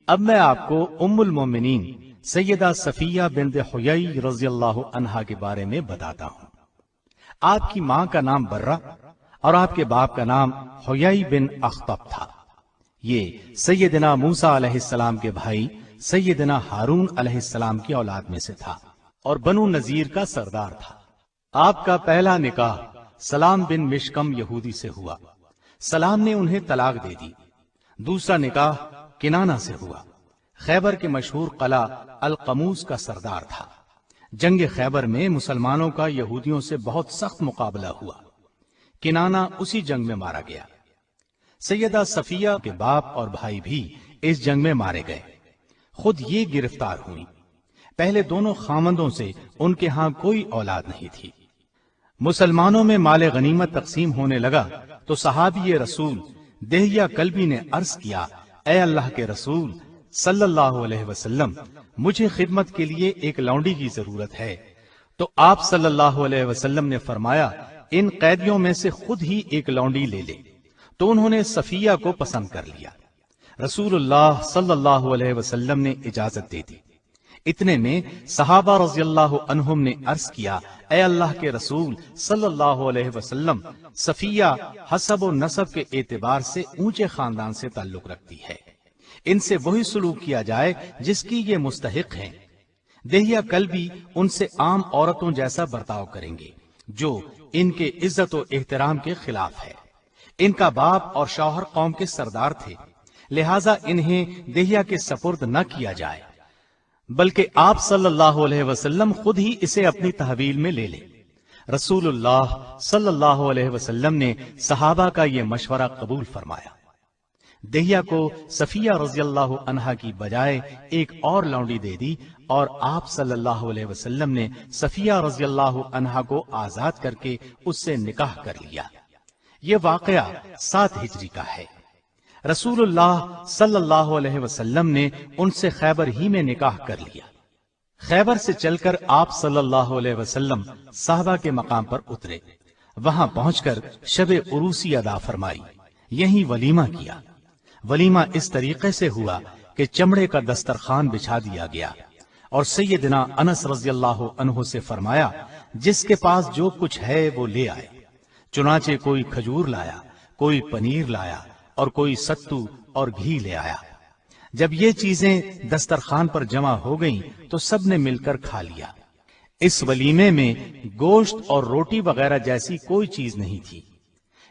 اب میں آپ کو ام المومنین سیدہ صفیہ بنت حیی رضی اللہ عنہا کے بارے میں بتاتا ہوں۔ آپ کی ماں کا نام برہ اور آپ کے باپ کا نام حیی بن اخطب تھا۔ یہ سیدنا موسیٰ علیہ السلام کے بھائی سیدنا ہارون علیہ السلام کی اولاد میں سے تھا اور بنو نذیر کا سردار تھا۔ آپ کا پہلا نکاح سلام بن مشکم یہودی سے ہوا۔ سلام نے انہیں طلاق دے دی۔ دوسرا نکاح کنانہ سے ہوا۔ خیبر کے مشہور قلعہ القموس کا سردار تھا۔ جنگ خیبر میں مسلمانوں کا یہودیوں سے بہت سخت مقابلہ ہوا۔ کنانہ اسی جنگ میں مارا گیا۔ سیدہ صفیہ کے باپ اور بھائی بھی اس جنگ میں مارے گئے۔ خود یہ گرفتار ہوئی۔ پہلے دونوں خامندوں سے ان کے ہاں کوئی اولاد نہیں تھی۔ مسلمانوں میں مال غنیمت تقسیم ہونے لگا تو صحابی رسول دہیہ کلبی نے عرض کیا، اے اللہ کے رسول صلی اللہ علیہ وسلم، مجھے خدمت کے لیے ایک لونڈی کی ضرورت ہے۔ تو آپ صلی اللہ علیہ وسلم نے فرمایا، ان قیدیوں میں سے خود ہی ایک لونڈی لے لے۔ تو انہوں نے صفیہ کو پسند کر لیا۔ رسول اللہ صلی اللہ علیہ وسلم نے اجازت دے دی۔ اتنے میں صحابہ رضی اللہ عنہم نے عرض کیا، اے اللہ کے رسول صلی اللہ علیہ وسلم، صفیہ حسب و نسب کے اعتبار سے اونچے خاندان سے تعلق رکھتی ہے، ان سے وہی سلوک کیا جائے جس کی یہ مستحق ہیں۔ دہیہ کلبی ان سے عام عورتوں جیسا برتاؤ کریں گے جو ان کے عزت و احترام کے خلاف ہے۔ ان کا باپ اور شوہر قوم کے سردار تھے، لہٰذا انہیں دہیہ کے سپرد نہ کیا جائے، بلکہ آپ صلی اللہ علیہ وسلم خود ہی اسے اپنی تحویل میں لے لیں۔ رسول اللہ صلی اللہ علیہ وسلم نے صحابہ کا یہ مشورہ قبول فرمایا۔ دہیہ کو صفیہ رضی اللہ عنہا کی بجائے ایک اور لونڈی دے دی اور آپ صلی اللہ علیہ وسلم نے صفیہ رضی اللہ عنہا کو آزاد کر کے اس سے نکاح کر لیا۔ یہ واقعہ 7 ہجری کا ہے۔ رسول اللہ صلی اللہ علیہ وسلم نے ان سے خیبر ہی میں نکاح کر لیا۔ خیبر سے چل کر آپ صلی اللہ علیہ وسلم صحابہ کے مقام پر اترے۔ وہاں پہنچ کر شب عروسی ادا فرمائی، یہیں ولیمہ کیا۔ ولیمہ اس طریقے سے ہوا کہ چمڑے کا دسترخوان بچھا دیا گیا اور سیدنا انس رضی اللہ عنہ سے فرمایا، جس کے پاس جو کچھ ہے وہ لے آئے۔ چنانچہ کوئی کھجور لایا، کوئی پنیر لایا اور کوئی ستو اور گھی لے آیا۔ جب یہ چیزیں دسترخوان پر جمع ہو گئیں تو سب نے مل کر کھا لیا۔ اس ولیمے میں گوشت اور روٹی وغیرہ جیسی کوئی چیز نہیں تھی۔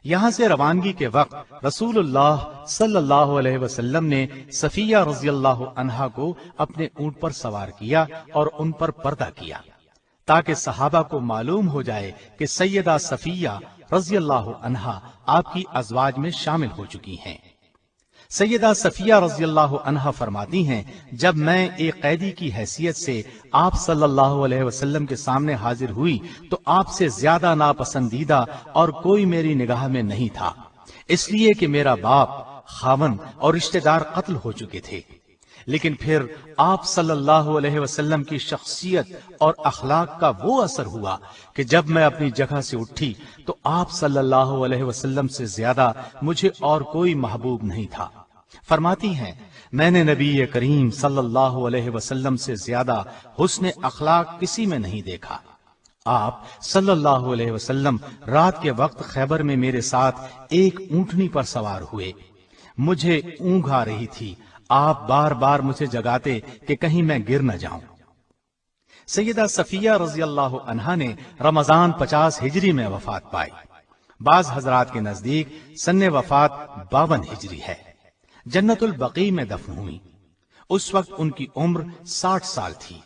یہاں سے روانگی کے وقت رسول اللہ صلی اللہ علیہ وسلم نے صفیہ رضی اللہ عنہا کو اپنے اونٹ پر سوار کیا اور ان پر پردہ کیا تاکہ صحابہ کو معلوم ہو جائے کہ سیدہ صفیہ رضی اللہ عنہا آپ کی ازواج میں شامل ہو چکی ہیں۔ سیدہ صفیہ رضی اللہ عنہا فرماتی ہیں، جب میں ایک قیدی کی حیثیت سے آپ صلی اللہ علیہ وسلم کے سامنے حاضر ہوئی تو آپ سے زیادہ ناپسندیدہ اور کوئی میری نگاہ میں نہیں تھا، اس لیے کہ میرا باپ، خاوند اور رشتہ دار قتل ہو چکے تھے۔ لیکن پھر آپ صلی اللہ علیہ وسلم کی شخصیت اور اخلاق کا وہ اثر ہوا کہ جب میں اپنی جگہ سے اٹھی تو آپ صلی اللہ علیہ وسلم سے زیادہ مجھے اور کوئی محبوب نہیں تھا۔ فرماتی ہیں، میں نے نبی کریم صلی اللہ علیہ وسلم سے زیادہ حسن اخلاق کسی میں نہیں دیکھا۔ آپ صلی اللہ علیہ وسلم رات کے وقت خیبر میں میرے ساتھ ایک اونٹنی پر سوار ہوئے۔ مجھے اونگ آ رہی تھی، آپ بار بار مجھے جگاتے کہ کہیں میں گر نہ جاؤں۔ سیدہ صفیہ رضی اللہ عنہا نے رمضان 50 ہجری میں وفات پائی۔ بعض حضرات کے نزدیک سن وفات 52 ہجری ہے۔ جنت البقیع میں دفن ہوئی۔ اس وقت ان کی عمر 60 سال تھی۔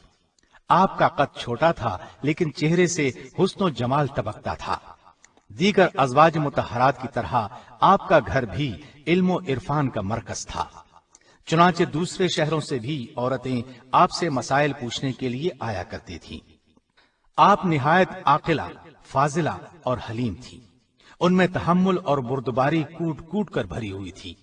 آپ کا قد چھوٹا تھا لیکن چہرے سے حسن و جمال ٹپکتا تھا۔ دیگر ازواج مطہرات کی طرح آپ کا گھر بھی علم و عرفان کا مرکز تھا، چنانچہ دوسرے شہروں سے بھی عورتیں آپ سے مسائل پوچھنے کے لیے آیا کرتی تھیں۔ آپ نہایت عاقلہ، فاضلہ اور حلیم تھی۔ ان میں تحمل اور بردباری کوٹ کوٹ کر بھری ہوئی تھی۔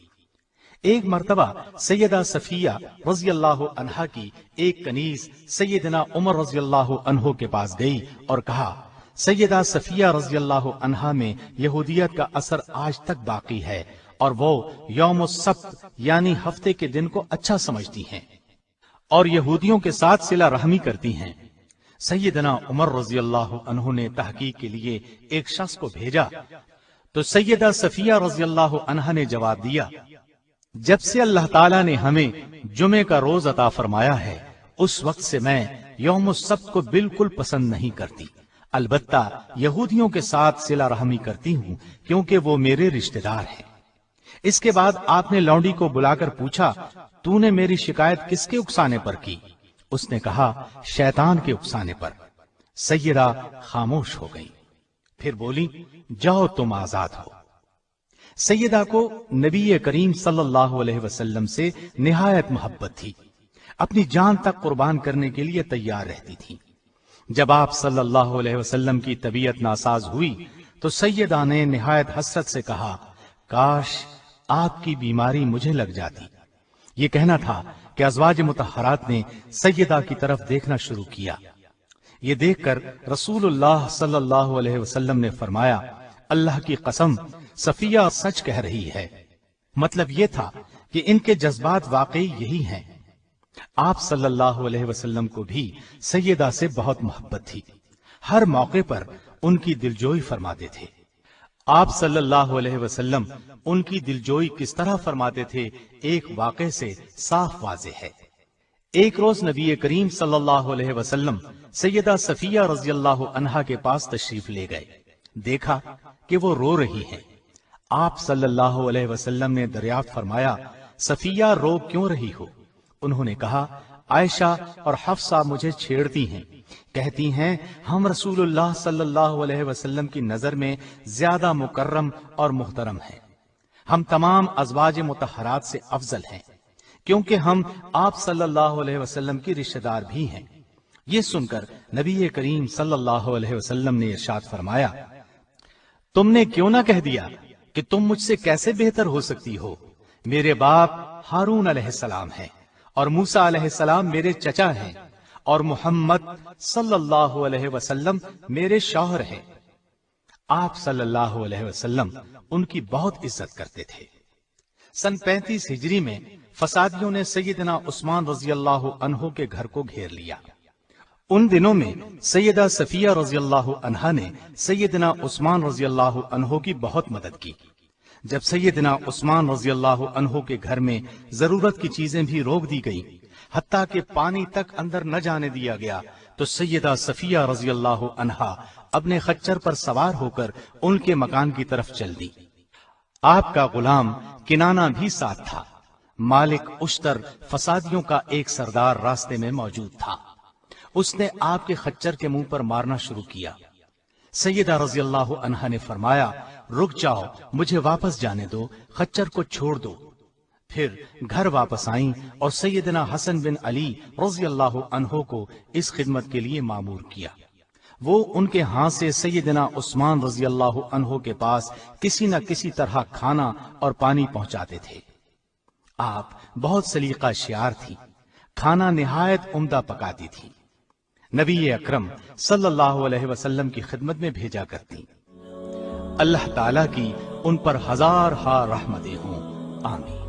ایک مرتبہ سیدہ صفیہ رضی اللہ عنہا کی ایک کنیز سیدنا عمر رضی اللہ عنہ کے پاس گئی اور کہا، سیدہ صفیہ رضی اللہ عنہا میں یہودیت کا اثر آج تک باقی ہے اور وہ یوم السبت یعنی ہفتے کے دن کو اچھا سمجھتی ہیں اور یہودیوں کے ساتھ صلہ رحمی کرتی ہیں۔ سیدنا عمر رضی اللہ عنہ نے تحقیق کے لیے ایک شخص کو بھیجا تو سیدہ صفیہ رضی اللہ عنہا نے جواب دیا، جب سے اللہ تعالیٰ نے ہمیں جمعے کا روز عطا فرمایا ہے اس وقت سے میں یوم السبت کو بالکل پسند نہیں کرتی، البتہ یہودیوں کے ساتھ صلہ رحمی کرتی ہوں کیونکہ وہ میرے رشتہ دار ہیں۔ اس کے بعد آپ نے لونڈی کو بلا کر پوچھا، تو نے میری شکایت کس کے اکسانے پر کی؟ اس نے کہا، شیطان کے اکسانے پر۔ سیدہ خاموش ہو گئی، پھر بولی، جاؤ تم آزاد ہو۔ سیدہ کو نبی کریم صلی اللہ علیہ وسلم سے نہایت محبت تھی، اپنی جان تک قربان کرنے کے لیے تیار رہتی تھی۔ جب آپ صلی اللہ علیہ وسلم کی طبیعت ناساز ہوئی تو سیدہ نے نہایت حسرت سے کہا، کاش آپ کی بیماری مجھے لگ جاتی۔ یہ کہنا تھا کہ ازواج مطہرات نے سیدہ کی طرف دیکھنا شروع کیا۔ یہ دیکھ کر رسول اللہ صلی اللہ علیہ وسلم نے فرمایا، اللہ کی قسم صفیہ سچ کہہ رہی ہے۔ مطلب یہ تھا کہ ان کے جذبات واقعی یہی ہیں۔ آپ صلی اللہ علیہ وسلم کو بھی سیدہ سے بہت محبت تھی، ہر موقع پر ان کی دلجوئی فرماتے تھے۔ آپ صلی اللہ علیہ وسلم ان کی دلجوئی کس طرح فرماتے تھے، ایک واقعے سے صاف واضح ہے۔ ایک روز نبی کریم صلی اللہ علیہ وسلم سیدہ صفیہ رضی اللہ عنہا کے پاس تشریف لے گئے، دیکھا کہ وہ رو رہی ہیں۔ آپ صلی اللہ علیہ وسلم نے دریافت فرمایا، صفیہ رو کیوں رہی ہو؟ انہوں نے کہا، عائشہ اور حفصہ مجھے چھیڑتی ہیں، کہتی ہیں ہم رسول اللہ صلی اللہ علیہ وسلم کی نظر میں زیادہ مکرم اور محترم ہیں، ہم تمام ازواج مطہرات سے افضل ہیں کیونکہ ہم آپ صلی اللہ علیہ وسلم کی رشتہ دار بھی ہیں۔ یہ سن کر نبی کریم صلی اللہ علیہ وسلم نے ارشاد فرمایا، تم نے کیوں نہ کہہ دیا کہ تم مجھ سے کیسے بہتر ہو سکتی ہو؟ میرے باپ ہارون علیہ السلام ہیں اور موسیٰ علیہ السلام میرے چچا ہیں اور محمد صلی اللہ علیہ وسلم میرے شوہر ہیں۔ آپ صلی اللہ علیہ وسلم ان کی بہت عزت کرتے تھے۔ سن 35 ہجری میں فسادیوں نے سیدنا عثمان رضی اللہ عنہ کے گھر کو گھیر لیا۔ ان دنوں میں سیدہ صفیہ رضی اللہ عنہا نے سیدنا عثمان رضی اللہ عنہ کی بہت مدد کی۔ جب سیدنا عثمان رضی اللہ عنہ کے گھر میں ضرورت کی چیزیں بھی روک دی گئی، حتیٰ کہ پانی تک اندر نہ جانے دیا گیا، تو سیدہ صفیہ رضی اللہ عنہا اپنے خچر پر سوار ہو کر ان کے مکان کی طرف چل دی۔ آپ کا غلام کنانہ بھی ساتھ تھا۔ مالک اشتر فسادیوں کا ایک سردار راستے میں موجود تھا، اس نے آپ کے خچر کے منہ پر مارنا شروع کیا۔ سیدہ رضی اللہ عنہا نے فرمایا، رک جاؤ، مجھے واپس جانے دو، خچر کو چھوڑ دو۔ پھر گھر واپس آئیں اور سیدنا حسن بن علی رضی اللہ عنہ کو اس خدمت کے لیے مامور کیا۔ وہ ان کے ہاں سے سیدنا عثمان رضی اللہ عنہ کے پاس کسی نہ کسی طرح کھانا اور پانی پہنچاتے تھے۔ آپ بہت سلیقہ شیار تھی، کھانا نہایت عمدہ پکاتی تھی، نبی اکرم صلی اللہ علیہ وسلم کی خدمت میں بھیجا کرتی۔ اللہ تعالیٰ کی ان پر ہزار ہا رحمتیں ہوں، آمین۔